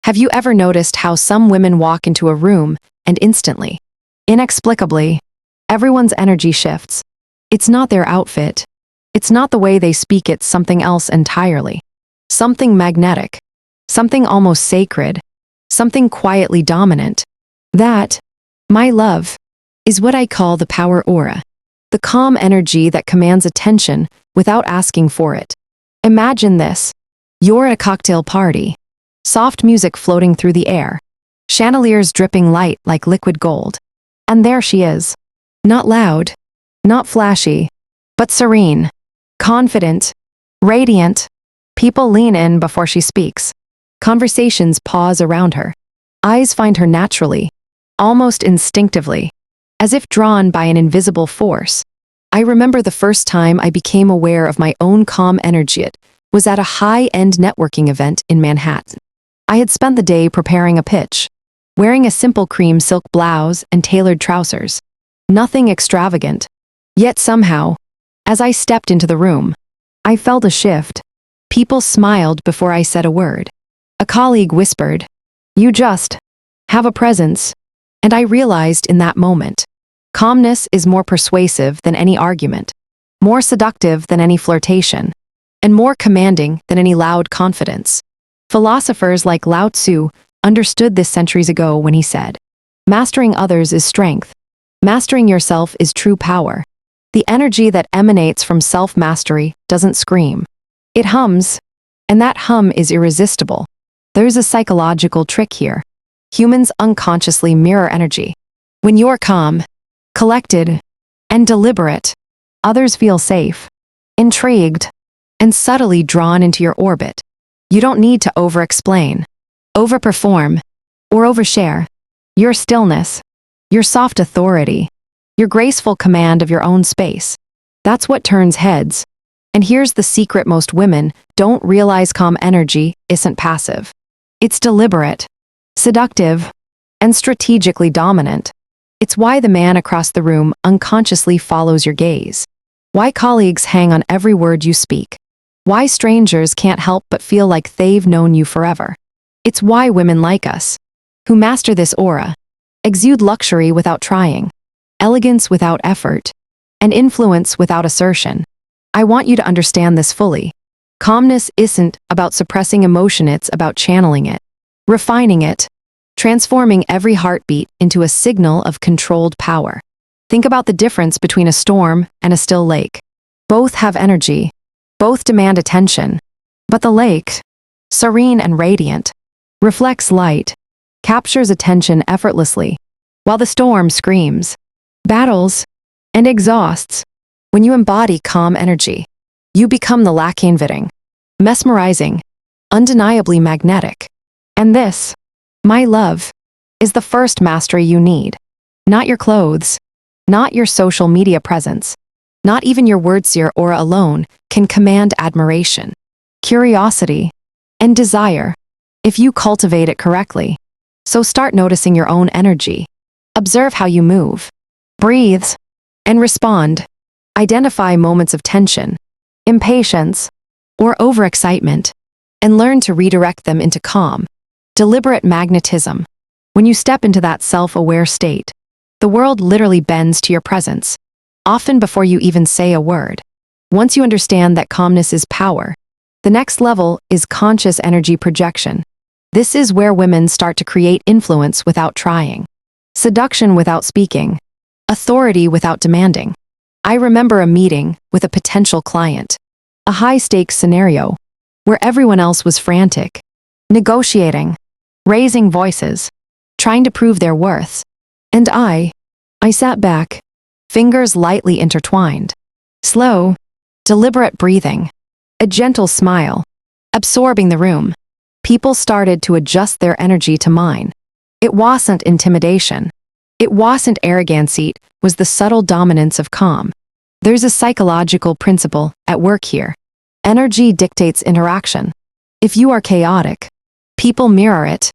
Have you ever noticed how some women walk into a room and instantly, inexplicably, everyone's energy shifts? It's not their outfit. It's not the way they speak, it's something else entirely. Something magnetic. Something almost sacred. Something quietly dominant. That, my love, is what I call the power aura. The calm energy that commands attention without asking for it. Imagine this. You're at a cocktail party. Soft music floating through the air. Chandeliers dripping light like liquid gold. And there she is. Not loud. Not flashy. But serene. Confident. Radiant. People lean in before she speaks. Conversations pause around her. Eyes find her naturally. Almost instinctively. As if drawn by an invisible force. I remember the first time I became aware of my own calm energy. It was at a high-end networking event in Manhattan. I had spent the day preparing a pitch, wearing a simple cream silk blouse and tailored trousers. Nothing extravagant. Yet somehow, as I stepped into the room, I felt a shift. People smiled before I said a word. A colleague whispered, "You just have a presence." And I realized in that moment, calmness is more persuasive than any argument, more seductive than any flirtation, and more commanding than any loud confidence. Philosophers like Lao Tzu understood this centuries ago when he said, "Mastering others is strength. Mastering yourself is true power." The energy that emanates from self-mastery doesn't scream. It hums, and that hum is irresistible. There's a psychological trick here. Humans unconsciously mirror energy. When you're calm, collected, and deliberate, others feel safe, intrigued, and subtly drawn into your orbit. You don't need to over-explain, overperform, or overshare. Your stillness, your soft authority, your graceful command of your own space. That's what turns heads. And here's the secret: most women don't realize calm energy isn't passive. It's deliberate, seductive, and strategically dominant. It's why the man across the room unconsciously follows your gaze. Why colleagues hang on every word you speak. Why strangers can't help but feel like they've known you forever. It's why women like us, who master this aura, exude luxury without trying, elegance without effort, and influence without assertion. I want you to understand this fully. Calmness isn't about suppressing emotion, it's about channeling it, refining it, transforming every heartbeat into a signal of controlled power. Think about the difference between a storm and a still lake. Both have energy, both demand attention, but the lake, serene and radiant, reflects light, captures attention effortlessly, while the storm screams, battles, and exhausts. When you embody calm energy, you become the lacanviting, mesmerizing, undeniably magnetic. And this, my love, is the first mastery you need. Not your clothes, not your social media presence, not even your wordseer aura alone can command admiration, curiosity, and desire if you cultivate it correctly. So start noticing your own energy. Observe how you move, breathe, and respond. Identify moments of tension, impatience, or overexcitement, and learn to redirect them into calm, deliberate magnetism. When you step into that self-aware state, the world literally bends to your presence, often before you even say a word. Once you understand that calmness is power, the next level is conscious energy projection. This is where women start to create influence without trying, seduction without speaking, authority without demanding. I remember a meeting with a potential client, a high-stakes scenario where everyone else was frantic, negotiating, raising voices, trying to prove their worth. And I sat back, fingers lightly intertwined, slow, deliberate breathing, a gentle smile, absorbing the room. People started to adjust their energy to mine. It wasn't intimidation. It wasn't arrogance. It was the subtle dominance of calm. There's a psychological principle at work here. Energy dictates interaction. If you are chaotic, people mirror it.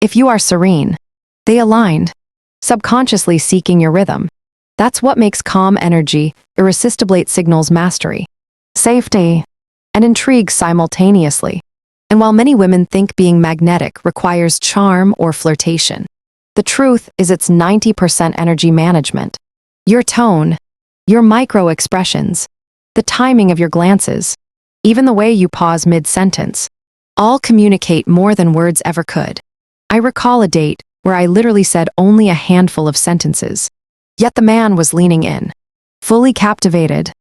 If you are serene, they align, subconsciously seeking your rhythm. That's what makes calm energy irresistible. It signals mastery, safety, and intrigue simultaneously. And while many women think being magnetic requires charm or flirtation, the truth is it's 90% energy management. Your tone, your micro expressions, the timing of your glances, even the way you pause mid-sentence, all communicate more than words ever could. I recall a date where I literally said only a handful of sentences. Yet the man was leaning in, fully captivated.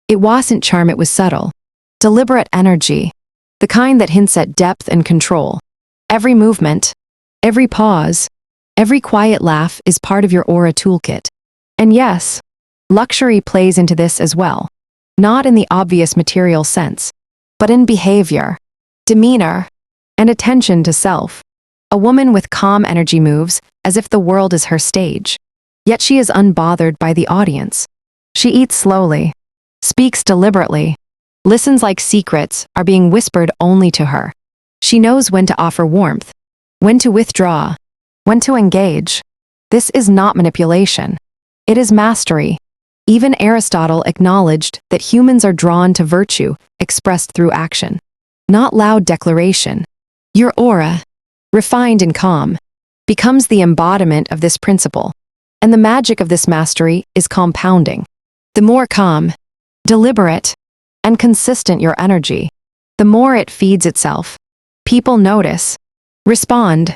It wasn't charm, it was subtle, deliberate energy, the kind that hints at depth and control. Every movement, every pause, every quiet laugh is part of your aura toolkit. And yes, luxury plays into this as well. Not in the obvious material sense, but in behavior, demeanor, and attention to self. A woman with calm energy moves as if the world is her stage. Yet she is unbothered by the audience. She eats slowly, speaks deliberately, listens like secrets are being whispered only to her. She knows when to offer warmth, when to withdraw, when to engage. This is not manipulation. It is mastery. Even Aristotle acknowledged that humans are drawn to virtue expressed through action, not loud declaration. Your aura, refined and calm, becomes the embodiment of this principle. And the magic of this mastery is compounding. The more calm, deliberate, and consistent your energy, the more it feeds itself. People notice, respond,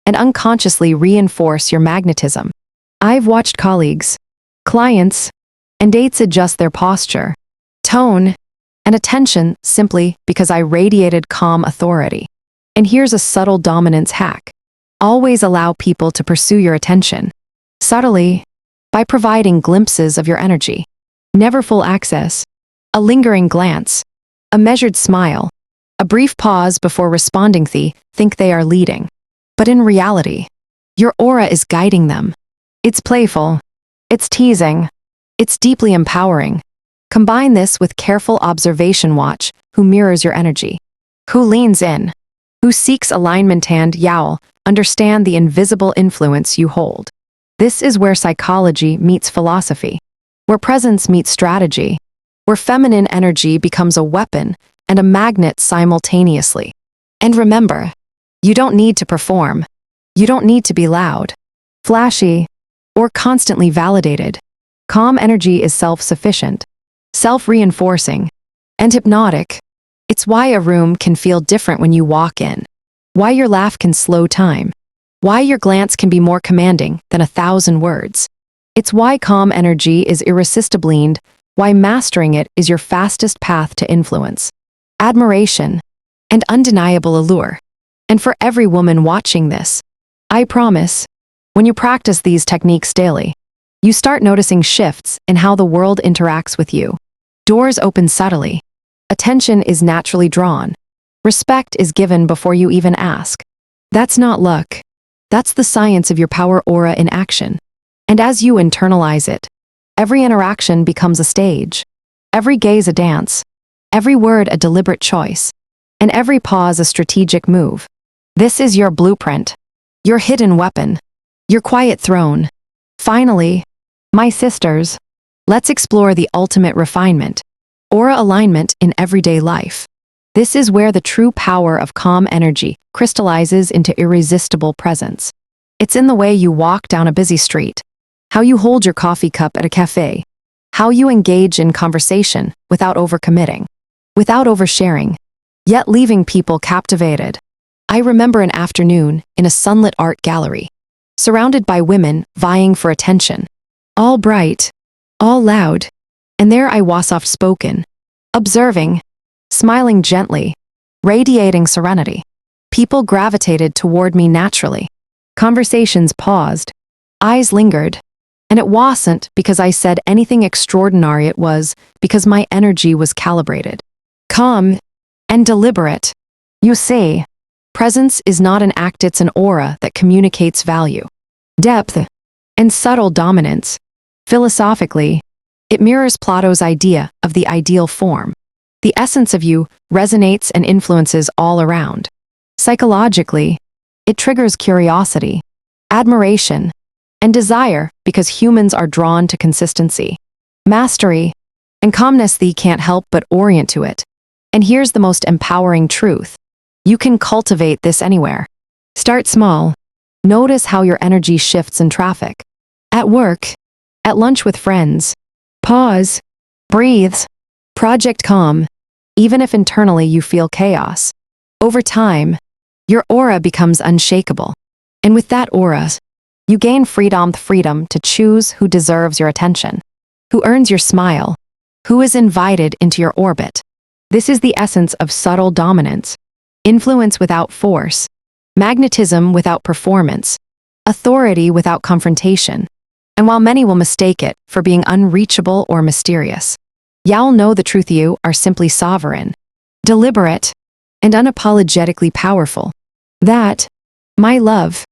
and unconsciously reinforce your magnetism. I've watched colleagues, clients, and dates adjust their posture, tone, and attention simply because I radiated calm authority. And here's a subtle dominance hack. Always allow people to pursue your attention. Subtly, by providing glimpses of your energy. Never full access. A lingering glance. A measured smile. A brief pause before responding. Think they are leading. But in reality, your aura is guiding them. It's playful. It's teasing. It's deeply empowering. Combine this with careful observation. Watch who mirrors your energy. Who leans in. Who seeks alignment and yowl. Understand the invisible influence you hold. This is where psychology meets philosophy, where presence meets strategy, where feminine energy becomes a weapon and a magnet simultaneously. And remember, you don't need to perform. You don't need to be loud, flashy, or constantly validated. Calm energy is self-sufficient, self-reinforcing, and hypnotic. It's why a room can feel different when you walk in, why your laugh can slow time, why your glance can be more commanding than 1,000 words. It's why calm energy is irresistible and why mastering it is your fastest path to influence, admiration, and undeniable allure. And for every woman watching this, I promise, when you practice these techniques daily, you start noticing shifts in how the world interacts with you. Doors open subtly. Attention is naturally drawn. Respect is given before you even ask. That's not luck. That's the science of your power aura in action. And as you internalize it, every interaction becomes a stage, every gaze a dance, every word a deliberate choice, and every pause a strategic move. This is your blueprint, your hidden weapon, your quiet throne. Finally, my sisters, let's explore the ultimate refinement, aura alignment in everyday life. This is where the true power of calm energy crystallizes into irresistible presence. It's in the way you walk down a busy street, how you hold your coffee cup at a cafe, how you engage in conversation without overcommitting, without oversharing, yet leaving people captivated. I remember an afternoon in a sunlit art gallery, surrounded by women vying for attention, all bright, all loud, and there I was soft-spoken, observing, smiling gently, radiating serenity. People gravitated toward me naturally. Conversations paused, eyes lingered, and it wasn't because I said anything extraordinary, it was because my energy was calibrated, calm, and deliberate. You see, presence is not an act, it's an aura that communicates value, depth, and subtle dominance. Philosophically, it mirrors Plato's idea of the ideal form. The essence of you resonates and influences all around. Psychologically, it triggers curiosity, admiration, and desire because humans are drawn to consistency, mastery, and calmness. They can't help but orient to it. And here's the most empowering truth. You can cultivate this anywhere. Start small. Notice how your energy shifts in traffic. At work, at lunch with friends. Pause. Breathe. Project calm. Even if internally you feel chaos. Over time, your aura becomes unshakable. And with that aura, you gain freedom to choose who deserves your attention, who earns your smile, who is invited into your orbit. This is the essence of subtle dominance. Influence without force. Magnetism without performance. Authority without confrontation. And while many will mistake it for being unreachable or mysterious, you'll know the truth. You are simply sovereign, deliberate, and unapologetically powerful. That, my love,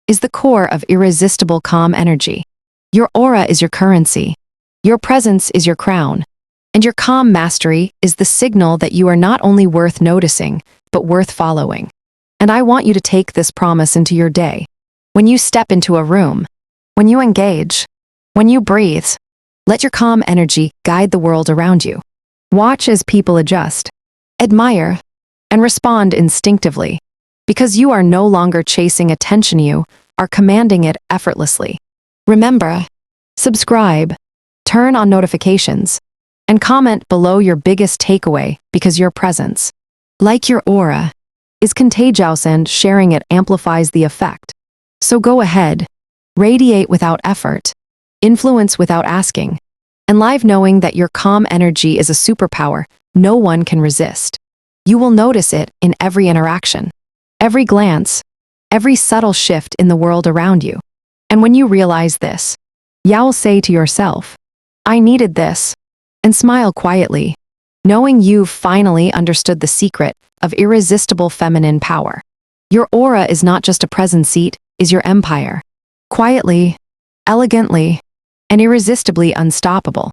is the core of irresistible calm energy. Your aura is your currency. Your presence is your crown. And your calm mastery is the signal that you are not only worth noticing, but worth following. And I want you to take this promise into your day. When you step into a room, when you engage, when you breathe, let your calm energy guide the world around you. Watch as people adjust, admire, and respond instinctively, because you are no longer chasing attention, you are commanding it effortlessly. Remember, subscribe, turn on notifications, and comment below your biggest takeaway, because your presence, like your aura, is contagious and sharing it amplifies the effect. So go ahead, radiate without effort, influence without asking, and live knowing that your calm energy is a superpower no one can resist. You will notice it in every interaction, every glance, every subtle shift in the world around you. And when you realize this, you'll say to yourself, I needed this, and smile quietly, knowing you've finally understood the secret of irresistible feminine power. Your aura is not just a present seat, is your empire. Quietly, elegantly, and irresistibly unstoppable.